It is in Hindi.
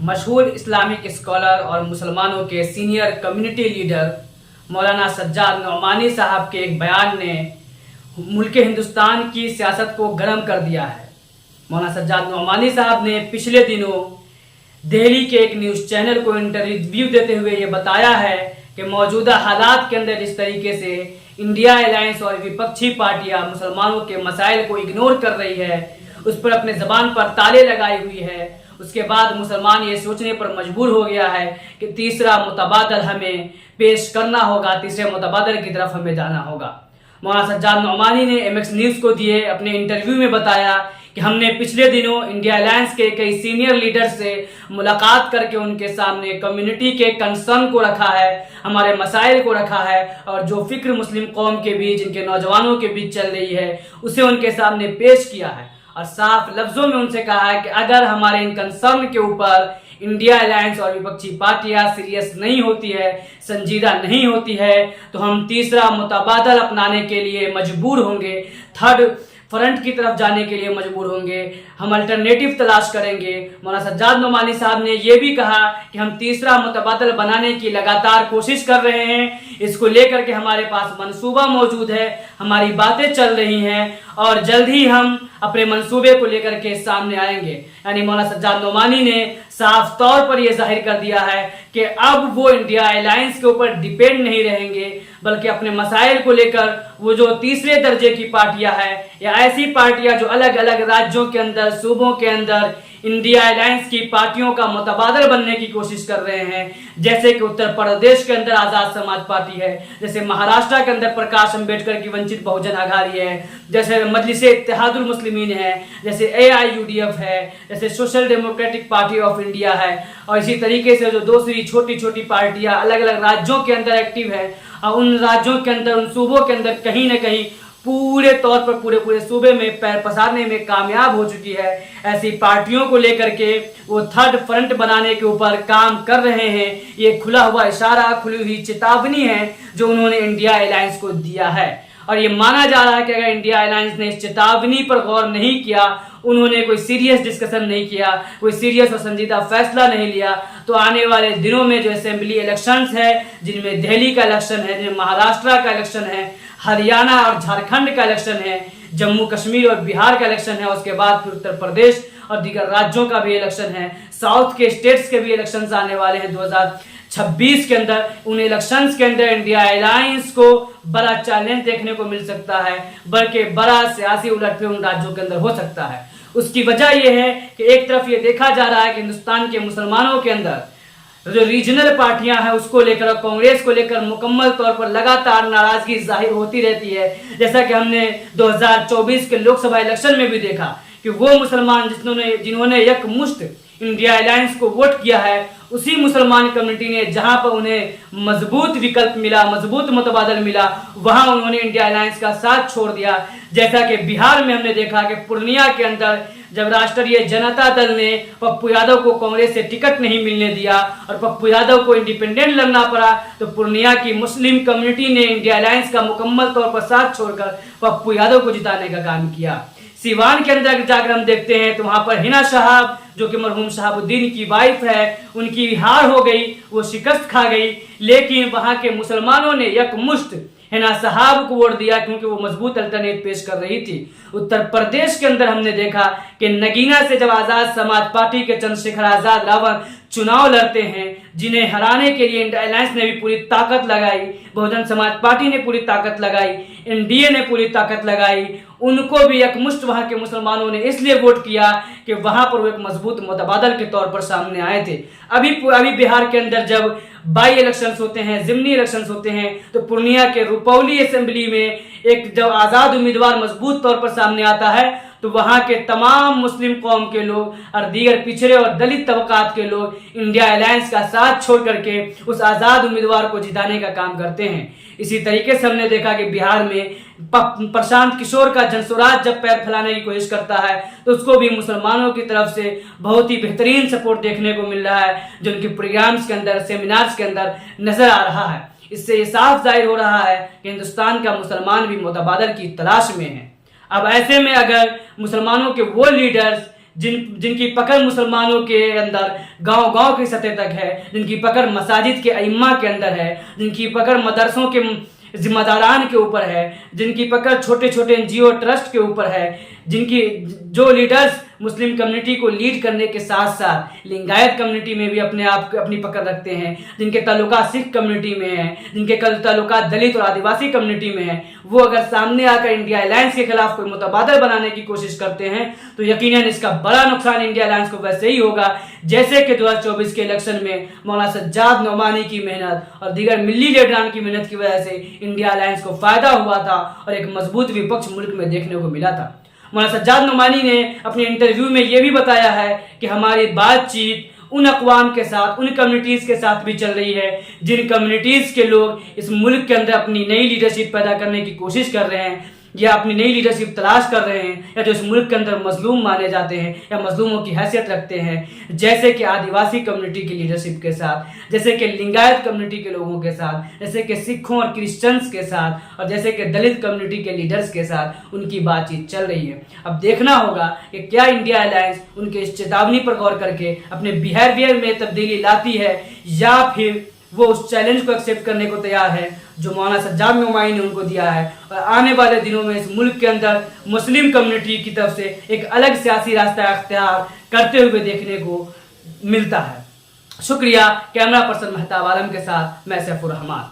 मशहूर इस्लामिक स्कॉलर और मुसलमानों के सीनियर कम्युनिटी लीडर मौलाना सज्जाद नौमानी साहब के एक बयान ने मुल्क हिंदुस्तान की सियासत को गर्म कर दिया है। मौलाना सज्जाद नौमानी साहब ने पिछले दिनों दिल्ली के एक न्यूज़ चैनल को इंटरव्यू देते हुए ये बताया है कि मौजूदा हालात के अंदर जिस तरीके से इंडिया अलायंस और विपक्षी पार्टियां मुसलमानों के मसाइल को इग्नोर कर रही है, उस पर अपने ज़बान पर ताले लगाई हुई है, उसके बाद मुसलमान ये सोचने पर मजबूर हो गया है कि तीसरा मुतबादल हमें पेश करना होगा, तीसरे मुतबादल की तरफ हमें जाना होगा। मौलाना सज्जाद नौमानी ने एमएक्स न्यूज़ को दिए अपने इंटरव्यू में बताया कि हमने पिछले दिनों इंडिया अलायंस के कई सीनियर लीडर से मुलाकात करके उनके सामने कम्युनिटी के कंसर्न को रखा है, हमारे मसाइल को रखा है और जो फिक्र मुस्लिम कौम के बीच, इनके नौजवानों के बीच चल रही है, उसे उनके सामने पेश किया है और साफ लफ्जों में उनसे कहा है कि अगर हमारे इन कंसर्न के ऊपर इंडिया अलायंस और विपक्षी पार्टियां सीरियस नहीं होती है, संजीदा नहीं होती है, तो हम तीसरा मुतबादल अपनाने के लिए मजबूर होंगे, थर्ड फ्रंट की तरफ जाने के लिए मजबूर होंगे, हम अल्टरनेटिव तलाश करेंगे। मौलाना सज्जाद नौमानी साहब ने यह भी कहा कि हम तीसरा मुतबादल बनाने की लगातार कोशिश कर रहे हैं, इसको लेकर के हमारे पास मंसूबा मौजूद है, हमारी बातें चल रही हैं और जल्द ही हम अपने मंसूबे को लेकर के सामने आएंगे। यानी मौलाना सज्जाद नौमानी ने साफ तौर पर यह जाहिर कर दिया है कि अब वो इंडिया अलायंस के ऊपर डिपेंड नहीं रहेंगे, बल्कि अपने मसाइल को लेकर वो जो तीसरे दर्जे की पार्टियां हैं या ऐसी पार्टियां जो अलग अलग राज्यों के अंदर, सूबों के अंदर इंडिया अलायंस की पार्टियों का मुतबादल बनने की कोशिश कर रहे हैं, जैसे कि उत्तर प्रदेश के अंदर आज़ाद समाज पार्टी है, जैसे महाराष्ट्र के अंदर प्रकाश अंबेडकर की वंचित बहुजन आघाड़ी है, जैसे मजलिसे इत्तेहादुल मुस्लिमीन है, जैसे AIUDF है, जैसे social democratic party of India है और इसी तरीके से जो दूसरी छोटी छोटी पार्टियां अलग अलग राज्यों के अंदर एक्टिव है और उन राज्यों के अंदर, उन सूबों के अंदर कहीं ना कहीं पूरे तौर पर पूरे सूबे में पैर पसारने में कामयाब हो चुकी है। ऐसी पार्टियों को लेकर के वो थर्ड फ्रंट बनाने के ऊपर काम कर रहे हैं। ये खुला हुआ इशारा, खुली हुई चेतावनी है जो उन्होंने इंडिया अलायंस को दिया है और ये माना जा रहा है कि अगर इंडिया अलायंस ने इस चेतावनी पर गौर नहीं किया, उन्होंने कोई सीरियस डिस्कशन नहीं किया, कोई सीरियस और संजीदा फैसला नहीं लिया, तो आने वाले दिनों में जो असेंबली इलेक्शंस है, जिनमें दिल्ली का इलेक्शन है, जिनमें महाराष्ट्र का इलेक्शन है, हरियाणा और झारखंड का इलेक्शन है, जम्मू कश्मीर और बिहार का इलेक्शन है, उसके बाद फिर उत्तर प्रदेश और दीगर राज्यों का भी इलेक्शन है, साउथ के स्टेट्स के भी इलेक्शंस आने वाले हैं 2026 के अंदर। उन इलेक्शंस के अंदर इंडिया अलायंस को बड़ा चैलेंज देखने को मिल सकता है, बल्कि बड़ा सियासी उलटफेर उन राज्यों के अंदर हो सकता है। उसकी वजह यह है कि एक तरफ ये देखा जा रहा है कि हिंदुस्तान के मुसलमानों के अंदर जो रीजनल पार्टियां हैं उसको लेकर और कांग्रेस को लेकर मुकम्मल तौर पर लगातार नाराजगी जाहिर होती रहती है, जैसा कि हमने 2024 के लोकसभा इलेक्शन में भी देखा कि वो मुसलमान जिन्होंने यकमुश्त इंडिया अलायंस को वोट किया है, उसी मुसलमान कम्युनिटी ने जहां पर उन्हें मजबूत विकल्प मिला, मजबूत मुतबादल मिला, वहां उन्होंने इंडिया अलायंस का साथ छोड़ दिया। जैसा कि बिहार में हमने देखा कि पूर्णिया के अंदर जब राष्ट्रीय जनता दल ने पप्पू यादव को कांग्रेस से टिकट नहीं मिलने दिया और पप्पू यादव को इंडिपेंडेंट लड़ना पड़ा, तो पूर्णिया की मुस्लिम कम्युनिटी ने इंडिया अलायंस का मुकम्मल तौर पर साथ छोड़कर पप्पू यादव को जिताने का काम किया। सीवान के अंदर जाकर हम देखते हैं तो वहां पर हिना साहब जो कि मरहूम शहाबुद्दीन की वाइफ है, उनकी हार हो गई, वो शिकस्त खा गई, लेकिन वहां के मुसलमानों ने यकमुश्त हिना साहब को वोट दिया क्योंकि वो मजबूत अल्टरनेट पेश कर रही थी। उत्तर प्रदेश के अंदर हमने देखा कि नगीना से जब आजाद समाज पार्टी के चंद्रशेखर आजाद रावण चुनाव लड़ते हैं, जिन्हें हराने के लिए इंडिया अलायंस ने भी पूरी ताकत लगाई, बहुजन समाज पार्टी ने पूरी ताकत लगाई, एनडीए ने पूरी ताकत लगाई, उनको भी एकमुश्त वहां के मुसलमानों ने इसलिए वोट किया कि वहां पर वो एक मजबूत मुतबादल के तौर पर सामने आए थे। अभी बिहार के अंदर जब बाई इलेक्शंस होते हैं, जिमनी इलेक्शंस होते हैं, तो पूर्णिया के रुपौली असेंबली में एक जब आजाद उम्मीदवार मजबूत तौर पर सामने आता है तो वहां के तमाम मुस्लिम कौम के लोग और दीगर पिछड़े और दलित तबकात के लोग इंडिया अलायंस का साथ छोड़ करके उस आजाद उम्मीदवार को जिताने का काम करते हैं। इसी तरीके से हमने देखा कि बिहार में प्रशांत किशोर का जनसुराज जब पैर फैलाने की कोशिश करता है तो उसको भी मुसलमानों की तरफ से बहुत ही बेहतरीन सपोर्ट देखने को मिल रहा है, जो उनके प्रोग्राम्स के अंदर, सेमिनार्स के अंदर नजर आ रहा है। इससे ये साफ जाहिर हो रहा है कि हिंदुस्तान का मुसलमान भी मुतबादल की तलाश में है। अब ऐसे में अगर मुसलमानों के वो लीडर्स जिनकी पकड़ मुसलमानों के अंदर गांव-गांव की सतह तक है, जिनकी पकड़ मसाजिद के अइम्मा के अंदर है, जिनकी पकड़ मदरसों के जिम्मेदारान के ऊपर है, जिनकी पकड़ छोटे छोटे एनजीओ ट्रस्ट के ऊपर है, जिनकी जो लीडर्स मुस्लिम कम्युनिटी को लीड करने के साथ साथ लिंगायत कम्युनिटी में भी अपने आप अपनी पकड़ रखते हैं, जिनके ताल्लुकात सिख कम्युनिटी में है, जिनके ताल्लुकात दलित और आदिवासी कम्युनिटी में है, वो अगर सामने आकर इंडिया अलायंस के खिलाफ कोई मुतबादल बनाने की कोशिश करते हैं तो यकीनन इसका बड़ा नुकसान इंडिया अलायंस को वैसे ही होगा जैसे कि 2024 के इलेक्शन में मौलाना सज्जाद नोमानी की मेहनत और दीगर मिल्ली लीडरान की मेहनत की वजह से इंडिया अलायंस को फायदा हुआ था और एक मजबूत विपक्ष मुल्क में देखने को मिला था। मौलाना सज्जाद नोमानी ने अपने इंटरव्यू में यह भी बताया है कि हमारी बातचीत उन अक़वाम के साथ, उन कम्युनिटीज़ के साथ भी चल रही है जिन कम्युनिटीज़ के लोग इस मुल्क के अंदर अपनी नई लीडरशिप पैदा करने की कोशिश कर रहे हैं या अपनी नई लीडरशिप तलाश कर रहे हैं या जो इस मुल्क के अंदर मजलूम माने जाते हैं या मजलूमों की हैसियत रखते हैं, जैसे कि आदिवासी कम्युनिटी की लीडरशिप के साथ, जैसे कि लिंगायत कम्युनिटी के लोगों के साथ, जैसे कि सिखों और क्रिश्चियंस के साथ और जैसे कि दलित कम्युनिटी के लीडर्स के साथ उनकी बातचीत चल रही है। अब देखना होगा कि क्या इंडिया अलायंस उनके इस चेतावनी पर गौर करके अपने बिहेवियर में तब्दीली लाती है या फिर वो उस चैलेंज को एक्सेप्ट करने को तैयार है जो मौलाना सज्जाद नोमानी ने उनको दिया है और आने वाले दिनों में इस मुल्क के अंदर मुस्लिम कम्युनिटी की तरफ से एक अलग सियासी रास्ता अख्तियार करते हुए देखने को मिलता है। शुक्रिया। कैमरा पर्सन मेहताब आलम के साथ मैं सैफुर रहमान।